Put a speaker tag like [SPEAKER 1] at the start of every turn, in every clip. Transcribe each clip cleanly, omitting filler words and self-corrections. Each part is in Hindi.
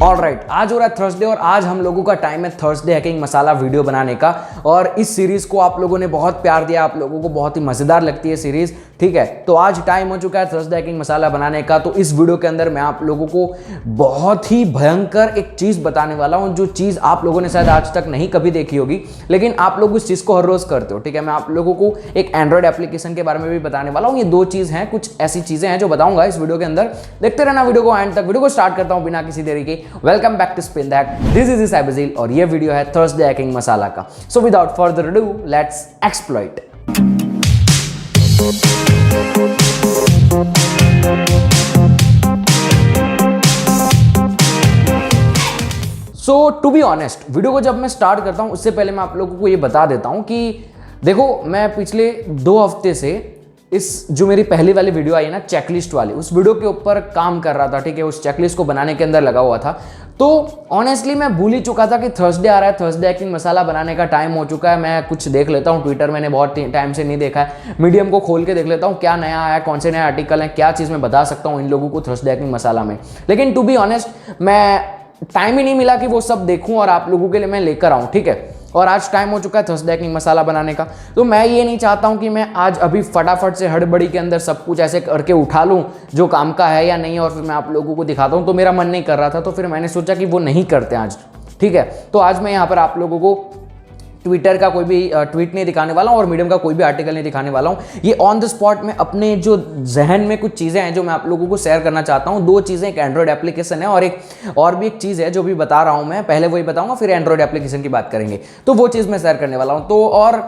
[SPEAKER 1] ऑलराइट, आज हो रहा है थर्सडे और आज हम लोगों का टाइम है थर्सडे हैकिंग मसाला वीडियो बनाने का। और इस सीरीज को आप लोगों ने बहुत प्यार दिया, आप लोगों को बहुत ही मजेदार लगती है सीरीज, ठीक है। तो आज टाइम हो चुका है थर्सडे हैकिंग मसाला बनाने का। तो इस वीडियो के अंदर मैं आप लोगों को बहुत ही भयंकर एक चीज बताने वाला हूं, जो चीज आप लोगों ने शायद आज तक नहीं कभी देखी होगी, लेकिन आप लोग उस चीज को हर रोज करते हो, ठीक है। मैं आप लोगों को एक एंड्रॉइड एप्लीकेशन के बारे में भी बताने वाला हूं। ये दो चीज हैं, कुछ ऐसी चीजें हैं जो बताऊंगा इस वीडियो के अंदर। देखते रहना वीडियो को एंड तक। वीडियो को स्टार्ट करता हूं बिना किसी देरी के। Welcome back to spin that, this is साइबजील और ये वीडियो है थर्सडे हैकिंग मसाला का। So without further ado, let's exploit. So to be honest, video को जब मैं स्टार्ट करता हूं उससे पहले मैं आप लोगों को ये बता देता हूं कि देखो, मैं पिछले 2 हफ्ते से इस जो मेरी पहली वाली वीडियो आई है ना, चेकलिस्ट वाली, उस वीडियो के ऊपर काम कर रहा था, ठीक है। उस चेकलिस्ट को बनाने के अंदर लगा हुआ था। तो ऑनेस्टली मैं भूल ही चुका था कि थर्सडे आ रहा है, थर्सडे हैकिंग मसाला बनाने का टाइम हो चुका है। मैं कुछ देख लेता हूँ ट्विटर, मैंने बहुत टाइम से नहीं देखा है। मीडियम को खोल के देख लेता हूँ क्या नया आया, कौन से नए आर्टिकल हैं, क्या चीज़ मैं बता सकता हूँ इन लोगों को थर्सडे हैकिंग मसाला में। लेकिन टू बी ऑनेस्ट मैं टाइम ही नहीं मिला कि वो सब देखूँ और आप लोगों के लिए मैं लेकर आऊँ, ठीक है। और आज टाइम हो चुका है थर्सडे हैकिंग मसाला बनाने का। तो मैं ये नहीं चाहता हूं कि मैं आज अभी फटाफट से हड़बड़ी के अंदर सब कुछ ऐसे करके उठा लूं जो काम का है या नहीं, और फिर मैं आप लोगों को दिखाता हूं। तो मेरा मन नहीं कर रहा था, तो फिर मैंने सोचा कि वो नहीं करते आज, ठीक है। तो आज मैं यहाँ पर आप लोगों को ट्विटर का कोई भी ट्वीट नहीं दिखाने वाला हूँ और मीडियम का कोई भी आर्टिकल नहीं दिखाने वाला हूँ। ये ऑन द स्पॉट में अपने जो जहन में कुछ चीज़ें हैं जो मैं आप लोगों को शेयर करना चाहता हूँ। 2 चीज़ें, एक एंड्रॉइड एप्लीकेशन है और एक और भी एक चीज़ है जो भी बता रहा हूँ मैं। पहले वही बताऊँगा, फिर एंड्रॉइड एप्लीकेशन की बात करेंगे। तो वो चीज़ मैं शेयर करने वाला हूँ। तो और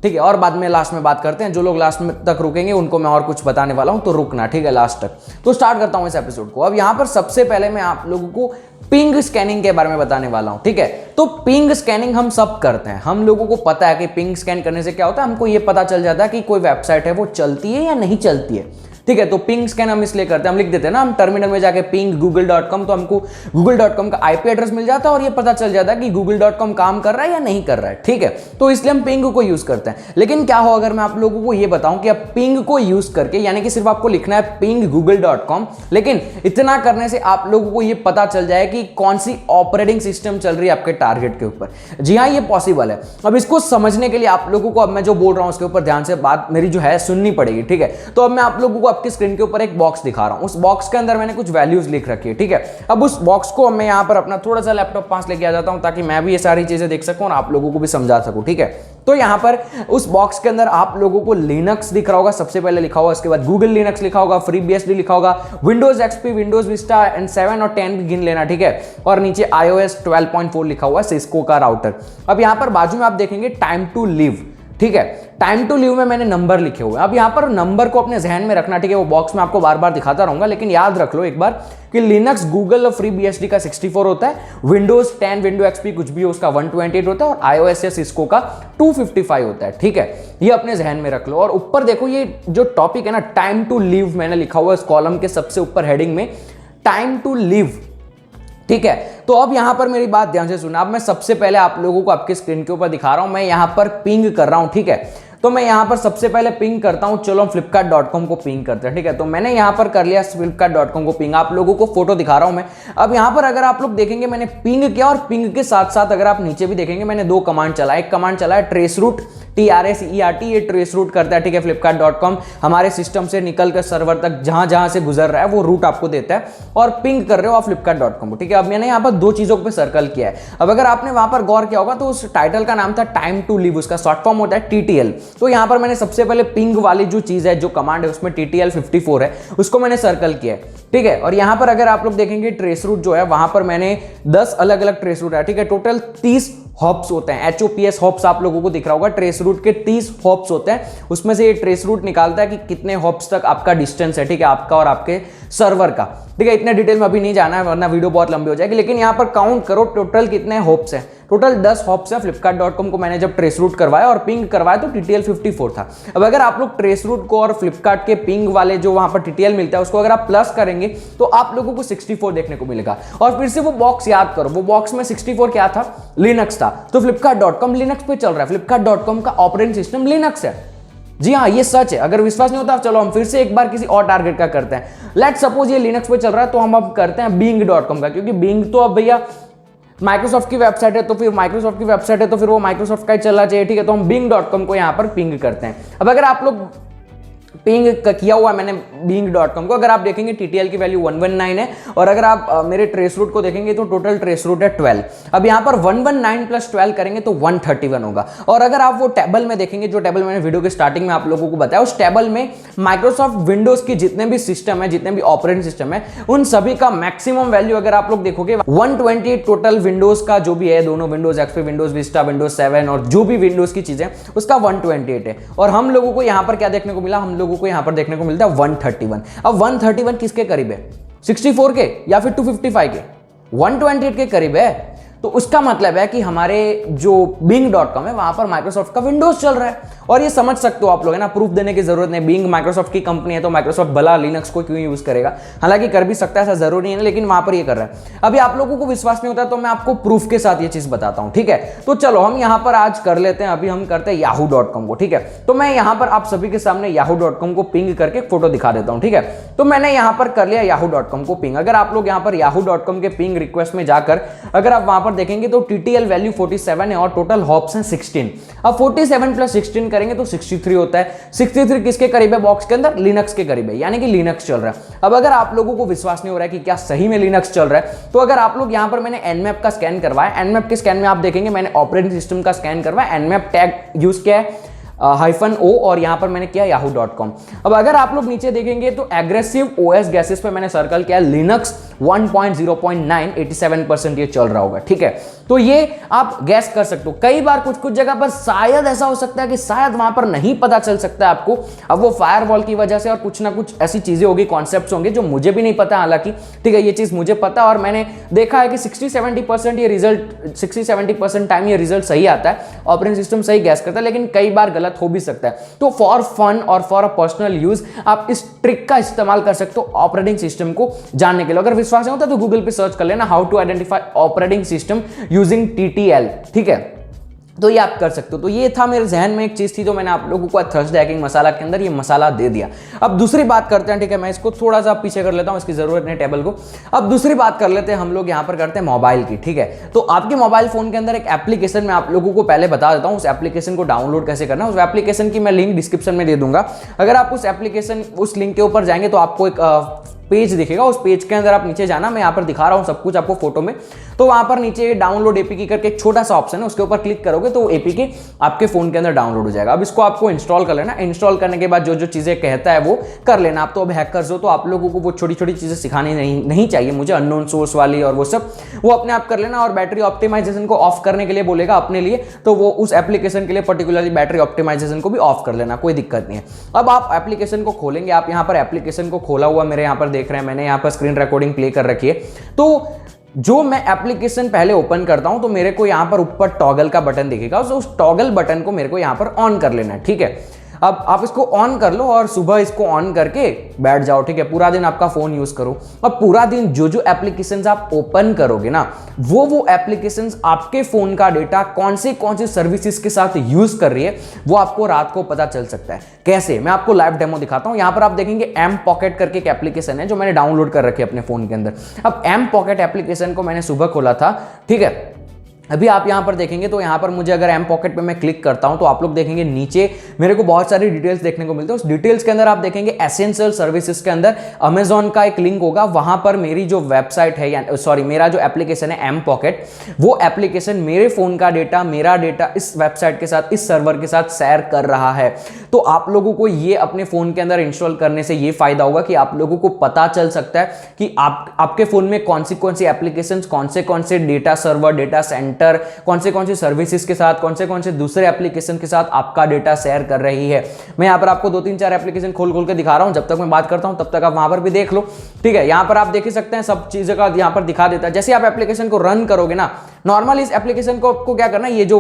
[SPEAKER 1] ठीक है, और बाद में लास्ट में बात करते हैं। जो लोग लास्ट में तक रुकेंगे उनको मैं और कुछ बताने वाला हूँ, तो रुकना, ठीक है, लास्ट तक। तो स्टार्ट करता हूँ इस एपिसोड को। अब यहाँ पर सबसे पहले मैं आप लोगों को पिंग स्कैनिंग के बारे में बताने वाला हूं, ठीक है। तो पिंग स्कैनिंग हम सब करते हैं, हम लोगों को पता है कि पिंग स्कैन करने से क्या होता है। हमको ये पता चल जाता है कि कोई वेबसाइट है वो चलती है या नहीं चलती है, ठीक है। तो पिंग स्कैन हम इसलिए करते हैं, हम लिख देते हैं ना, हम टर्मिनल में जाके पिंग google.com, तो हमको google.com का आईपी एड्रेस मिल जाता है और ये पता चल जाता है कि google.com काम कर रहा है या नहीं कर रहा है, ठीक है। तो इसलिए हम पिंग को यूज करते हैं। लेकिन क्या हो अगर मैं आप लोगों को ये बताऊं कि अब पिंग को यूज करके, यानी कि सिर्फ आपको लिखना है पिंग google.com, लेकिन इतना करने से आप लोगों को ये पता चल जाए कि कौन सी ऑपरेटिंग सिस्टम चल रही है आपके टारगेट के ऊपर। जी हाँ, ये पॉसिबल है। अब इसको समझने के लिए आप लोगों को, अब मैं जो बोल रहा हूं उसके ऊपर ध्यान से बात मेरी जो है सुननी पड़ेगी, ठीक है। तो अब मैं आप लोगों को आपकी स्क्रीन के ऊपर एक बॉक्स दिखा रहा हूं। उस बॉक्स के अंदर मैंने कुछ वैल्यूज लिख रखी है, ठीक है। अब उस बॉक्स को मैं यहां पर अपना थोड़ा सा लैपटॉप पास लेके आ जाता हूं ताकि मैं भी ये सारी चीजें देख सकूं और आप लोगों को भी समझा सकूं, ठीक है। तो यहां पर उस बॉक्स के अंदर आप लोगों को लिनक्स दिख रहा होगा, सबसे पहले लिखा होगा, इसके बाद गूगल लिनक्स लिखा होगा, FreeBSD लिखा होगा, Windows XP, Windows Vista and 7 और 10 भी गिन लेना, ठीक है। और नीचे iOS 12.4 लिखा हुआ है, सिस्को का राउटर। अब यहां पर बाजू में आप देखेंगे टाइम टू लिव, ठीक है। टाइम टू लिव में मैंने नंबर लिखे हुए हैं। अब यहां पर नंबर को अपने जहन में रखना, ठीक है। वो बॉक्स में आपको बार बार दिखाता रहूंगा, लेकिन याद रख लो एक बार कि लिनक्स, गूगल और FreeBSD का 64 होता है, विंडोज 10, विंडो XP कुछ भी हो उसका 128 होता है, और iOS या सिस्को का 255 होता है, ठीक है। ये अपने जहन में रख लो। और ऊपर देखो, ये जो टॉपिक है ना, टाइम टू लिव, मैंने लिखा हुआ है इस कॉलम के सबसे ऊपर हेडिंग में, टाइम टू लिव, ठीक है। तो अब यहां पर मेरी बात ध्यान से सुना। अब मैं सबसे पहले आप लोगों को आपके स्क्रीन के ऊपर दिखा रहा हूं, मैं यहां पर पिंग कर रहा हूं, ठीक है। तो मैं यहां पर सबसे पहले पिंग करता हूं, चलो हम flipkart.com को पिंग करते हैं, ठीक है। तो मैंने यहां पर कर लिया flipkart.com को पिंग, आप लोगों को फोटो दिखा रहा हूं मैं। अब यहां पर अगर आप लोग देखेंगे मैंने पिंग किया, और पिंग के साथ साथ अगर आप नीचे भी देखेंगे मैंने 2 कमांड चला। एक कमांड चला है ट्रेसरूट, TRACERT, ये ट्रेस रूट करता है, ठीक है। flipkart.com हमारे सिस्टम से निकल कर सर्वर तक जहां जहां से गुजर रहा है वो रूट आपको देता है, और पिंग कर रहे हो आप flipkart.com को, ठीक है। अब मैंने यहां पर 2 चीजों पे सर्कल किया है। अब अगर आपने वहां पर गौर किया होगा तो उस टाइटल का नाम था टाइम टू लिव, उसका शॉर्ट फॉर्म होता है TTL। तो यहां पर मैंने सबसे पहले पिंग वाली जो चीज है, जो कमांड है, उसमें TTL 54 है, उसको मैंने सर्कल किया है, ठीक है। और यहां पर अगर आप लोग देखेंगे ट्रेस रूट जो है, वहां पर मैंने 10 अलग अलग ट्रेस रूट है, ठीक है। टोटल 30 हॉप्स होते हैं, HOPS हॉप्स आप लोगों को दिख रहा होगा। ट्रेस रूट के 30 हॉप्स होते हैं, उसमें से ये ट्रेस रूट निकालता है कि कितने हॉप्स तक आपका डिस्टेंस है, ठीक है, आपका और आपके सर्वर का, ठीक है। इतने डिटेल में अभी नहीं जाना है वरना वीडियो बहुत लंबी हो जाएगी, लेकिन यहां पर काउंट करो टोटल कितने हॉप्स हैं। टोटल 10 हॉप्स है। flipkart.com को मैंने जब ट्रेस रूट करवाया और पिंग करवाया तो TTL 54 था। अब अगर आप लोग ट्रेस रूट को और फ्लिपकार्ट के पिंग वाले जो वहां पर TTL मिलता है उसको अगर आप प्लस करेंगे तो आप लोगों को 64 देखने को मिलेगा। और फिर से वो बॉक्स याद करो, वो बॉक्स में 64 क्या था? लिनक्स था। तो flipkart.com लिनक्स पे चल रहा है, flipkart.com का ऑपरेटिंग सिस्टम लिनक्स है, जी हाँ, ये सच है। अगर विश्वास नहीं होता चलो हम फिर से एक बार किसी और टारगेट का करते हैं। लेट सपोज ये लिनक्स पे चल रहा है तो हम अब करते हैं bing.com का, क्योंकि बिंग तो अब भैया माइक्रोसॉफ्ट की वेबसाइट है, तो फिर माइक्रोसॉफ्ट की वेबसाइट है तो फिर वो माइक्रोसॉफ्ट का ही चलना चाहिए, ठीक है। तो हम bing.com को यहाँ पर पिंग करते हैं। अब अगर आप लोग पिंग किया हुआ मैंने bing.com को, अगर आप देखेंगे TTL की वैल्यू 119 है, और अगर आप मेरे ट्रेस रूट को देखेंगे तो टोटल ट्रेस रूट है 12। अब यहाँ पर 119 प्लस 12 करेंगे तो 131 होगा। और अगर आप वो टेबल में देखेंगे, जो टेबल मैंने वीडियो के स्टार्टिंग में आप लोगों को बताया, उस टेबल में माइक्रोसॉफ्ट विंडोज की जितने भी सिस्टम है, जितने भी ऑपरेटिंग सिस्टम है, उन सभी का मैक्सिमम वैल्यू अगर आप लोग देखोगे 128 टोटल विंडोज का जो भी है, दोनों Windows XP, Windows Vista, Windows 7 और जो भी विंडोज की चीजें, उसका 128 है। और हम लोगों को यहाँ पर क्या देखने को मिला, हम लोगों को यहाँ पर देखने को मिलता है 131। अब 131 किसके करीब है, 64 के या फिर 255 के, 128 के करीब है। तो उसका मतलब है कि हमारे जो bing.com है वहां पर माइक्रोसॉफ्ट का विंडोज चल रहा है। और ये समझ सकते हो आप लोग, है ना, प्रूफ देने की जरूरत नहीं। बिंग माइक्रोसॉफ्ट की कंपनी है तो माइक्रोसॉफ्ट भला लिनक्स को क्यों यूज करेगा, हालांकि कर भी सकता है, ऐसा जरूरी है, लेकिन वहां पर ये कर रहा है। अभी आप लोगों को विश्वास नहीं होता तो मैं आपको प्रूफ के साथ ये चीज बताता हूं, ठीक है। तो चलो हम यहां पर आज कर लेते हैं, अभी हम करते हैं yahoo.com को, ठीक है। तो मैं यहां पर आप सभी के सामने yahoo.com को पिंग करके फोटो दिखा देता हूं, ठीक है। तो मैंने यहां पर कर लिया yahoo.com को पिंग। अगर आप लोग यहां पर yahoo.com के पिंग रिक्वेस्ट में जाकर अगर आप वहां पर देखेंगे तो TTL वैल्यू 47 है और टोटल हॉप्स हैं 16। अब 47 प्लस 16 करेंगे तो 63 होता है। 63 किसके करीब है बॉक्स के अंदर, लिनक्स के करीब है, यानी कि लिनक्स चल रहा है। अब अगर आप लोगों को विश्वास नहीं हो रहा है कि क्या सही में लिनक्स चल रहा है, तो अगर आप लोग यहां पर मैंने nmap का स्कैन करवाया, nmap के स्कैन में आप देखेंगे मैंने ऑपरेटिंग सिस्टम का स्कैन करवाया, nmap टैग यूज किया है -o, और यहां पर मैंने किया yahoo.com। अब अगर आप लोग नीचे देखेंगे तो एग्रेसिव OS गैसेस पे मैंने सर्कल किया लिनक्स 1.0.9 87% ये चल रहा होगा, ठीक है। तो ये आप गैस कर सकते हो। कई बार कुछ कुछ जगह पर शायद ऐसा हो सकता है कि शायद वहां पर नहीं पता चल सकता है आपको, अब वो फायरवॉल की वजह से और कुछ ना कुछ ऐसी चीजें होगी, कॉन्सेप्ट्स होंगे जो मुझे भी नहीं पता, हालांकि ठीक है, ये चीज मुझे पता और मैंने देखा है कि 60-70% ये रिजल्ट 60-70% टाइम ये रिजल्ट सही आता है, ऑपरेटिंग सिस्टम सही गैस करता है, लेकिन कई बार गलत हो भी सकता है। तो फॉर फन और फॉर अ पर्सनल यूज आप इस ट्रिक का इस्तेमाल कर सकते हो ऑपरेटिंग सिस्टम को जानने के लिए। अगर विश्वास नहीं होता तो गूगल पे सर्च कर लेना how to identify operating system using TTL, ठीक है। तो ये आप कर सकते हो। तो ये था मेरे जहन में एक चीज थी, तो मैंने आप लोगों को थर्सडे हैकिंग मसाला के अंदर ये मसाला दे दिया। अब दूसरी बात करते हैं, ठीक है, मैं इसको थोड़ा सा पीछे कर लेता हूं, इसकी जरूरत नहीं टेबल को। अब दूसरी बात कर लेते हैं हम लोग, यहां पर करते हैं मोबाइल की, ठीक है। तो आपके मोबाइल फोन के अंदर एक एप्लीकेशन मैं आप लोगों को पहले बता देता हूं, उस एप्लीकेशन को डाउनलोड कैसे करना है। उस एप्लीकेशन की मैं लिंक डिस्क्रिप्शन में दे दूंगा। अगर आप उस एप्लीकेशन उस लिंक के ऊपर जाएंगे तो आपको एक पेज दिखेगा, उस पेज के अंदर आप नीचे जाना, मैं यहाँ पर दिखा रहा हूँ सब कुछ आपको फोटो में। तो वहां पर नीचे डाउनलोड एपीके करके एक छोटा सा ऑप्शन है, उसके ऊपर क्लिक करोगे तो एपीके आपके फोन के अंदर डाउनलोड हो जाएगा। अब इसको आपको इंस्टॉल कर लेना। इंस्टॉल करने के बाद जो जो चीजें कहता है वो कर लेना। आप तो अब हैकर्स हो तो आप लोगों को वो छोटी छोटी चीजें सिखानी नहीं चाहिए मुझे, अननोन सोर्स वाली और वो सब, वो अपने आप कर लेना। और बैटरी ऑप्टिमाइजेशन को ऑफ करने के लिए बोलेगा अपने लिए, तो वो उस एप्लीकेशन के लिए पर्टिकुलरली बैटरी ऑप्टिमाइजेशन को भी ऑफ कर लेना, कोई दिक्कत नहीं है। अब आप एप्लीकेशन को खोलेंगे, आप यहाँ पर एप्लीकेशन को खोला हुआ मेरे यहाँ पर देख रहे हैं, मैंने यहाँ पर स्क्रीन रिकॉर्डिंग प्ले कर रखी है। तो जो मैं एप्लीकेशन पहले ओपन करता हूं तो मेरे को यहां पर ऊपर टॉगल का बटन दिखेगा, उस टॉगल बटन को मेरे को यहां पर ऑन कर लेना है, ठीक है। अब आप इसको ऑन कर लो और सुबह इसको ऑन करके बैठ जाओ, ठीक है। पूरा दिन आपका फोन यूज करो। अब पूरा दिन जो जो एप्लीकेशंस आप ओपन करोगे ना, वो एप्लीकेशंस आपके फोन का डेटा कौन सी सर्विसेज के साथ यूज कर रही है वो आपको रात को पता चल सकता है। कैसे, मैं आपको लाइव डेमो दिखाता हूं। यहां पर आप देखेंगे एम पॉकेट करके एक एप्लीकेशन है जो मैंने डाउनलोड कर रखी है अपने फोन के अंदर। अब एम पॉकेट एप्लीकेशन को मैंने सुबह खोला था, ठीक है। अभी आप यहां पर देखेंगे तो यहां पर मुझे अगर एम पॉकेट पे मैं क्लिक करता हूं तो आप लोग देखेंगे नीचे मेरे को बहुत सारी डिटेल्स देखने को मिलते हैं। उस डिटेल्स के अंदर आप देखेंगे एसेंशियल सर्विसेज के अंदर अमेजॉन का एक लिंक होगा, वहां पर मेरी जो वेबसाइट है, सॉरी मेरा जो एप्लीकेशन है एम पॉकेट, वो एप्लीकेशन मेरे फोन का डेटा, मेरा डेटा इस वेबसाइट के साथ, इस सर्वर के साथ शेयर कर रहा है। तो आप लोगों को ये अपने फोन के अंदर इंस्टॉल करने से ये फायदा होगा कि आप लोगों को पता चल सकता है कि आपके फोन में कौन सी एप्लीकेशंस, कौन से डेटा सर्वर, डेटा सेंटर, कौन सी सर्विसेज के साथ, कौन से दूसरे एप्लीकेशन के साथ आपका डेटा शेयर कर रही है। मैं यहां पर आपको 2-3-4 एप्लीकेशन खोल के दिखा रहा हूं। जब तक मैं बात करता हूं तब तक आप वहां पर भी देख लो, ठीक है। यहां पर आप देख ही सकते हैं सब चीजों का यहां पर दिखा देता है। जैसे आप एप्लीकेशन को रन करोगे ना, नॉर्मल इस एप्लीकेशन को आपको क्या करना है, ये जो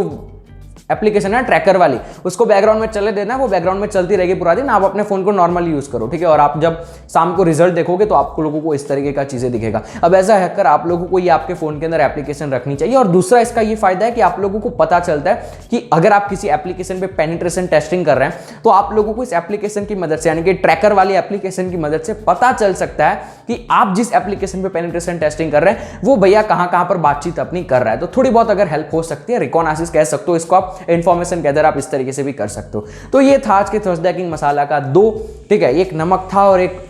[SPEAKER 1] एप्लीकेशन है ट्रैकर वाली, उसको बैकग्राउंड में चले देना, वो बैकग्राउंड में चलती रहेगी पूरा दिन, आप अपने फोन को नॉर्मली यूज करो, ठीक है। और आप जब शाम को रिजल्ट देखोगे तो आप लोगों को इस तरीके का चीजें दिखेगा। अब ऐसा हैकर आप लोगों को ये आपके फोन के अंदर एप्लीकेशन रखनी चाहिए। और दूसरा इसका ये फायदा है कि आप लोगों को पता चलता है कि अगर आप किसी एप्लीकेशन पे पेनिट्रेशन टेस्टिंग कर रहे हैं तो आप लोगों को इस एप्लीकेशन की मदद से, यानी कि ट्रैकर वाली एप्लीकेशन की मदद से पता चल सकता है कि आप जिस एप्लीकेशन पे पेनिट्रेशन टेस्टिंग कर रहे हैं वो भैया कहां पर बातचीत अपनी कर रहा है। तो थोड़ी बहुत अगर हेल्प हो सकती है, रिकॉनासिस कह सकते हो इसको, आप इंफॉर्मेशन गैदर आप इस तरीके से भी कर सकते हो। तो ये था आज के थर्सडे हैकिंग मसाला का 2, ठीक है, एक नमक था और एक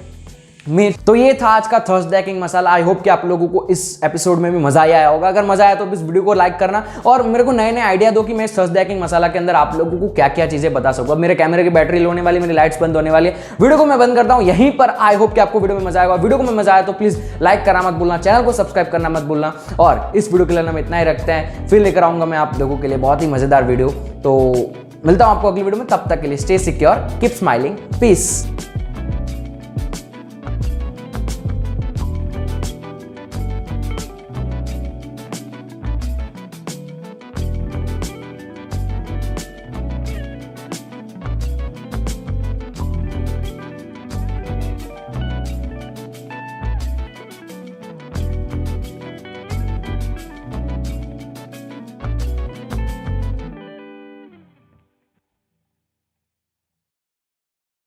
[SPEAKER 1] मिर्च। तो ये था आज का Thursday hacking masala. I hope कि आप लोगों को इस एपिसोड में भी मजा आया होगा। अगर मजा आया तो इस वीडियो को लाइक करना और मेरे को नए नए आइडिया दो कि मैं इस थर्सडे हैकिंग मसाला के अंदर आप लोगों को क्या क्या चीजें बता सकूं। मेरे कैमरे की बैटरी लो होने वाली, मेरी लाइट्स बंद होने वाली है। वीडियो को मैं बंद करता हूं यहीं पर। आई होप कि आपको वीडियो में मजा आएगा। वीडियो को में मजा आया तो प्लीज लाइक करना मत भूलना, चैनल को सब्सक्राइब करना मत भूलना। और इस वीडियो के लिए हम इतना ही रखते हैं, फिर लेकर आऊंगा मैं आप लोगों के लिए बहुत ही मजेदार वीडियो। तो मिलता हूं आपको अगली वीडियो में, तब तक के लिए stay secure, keep smiling, piece.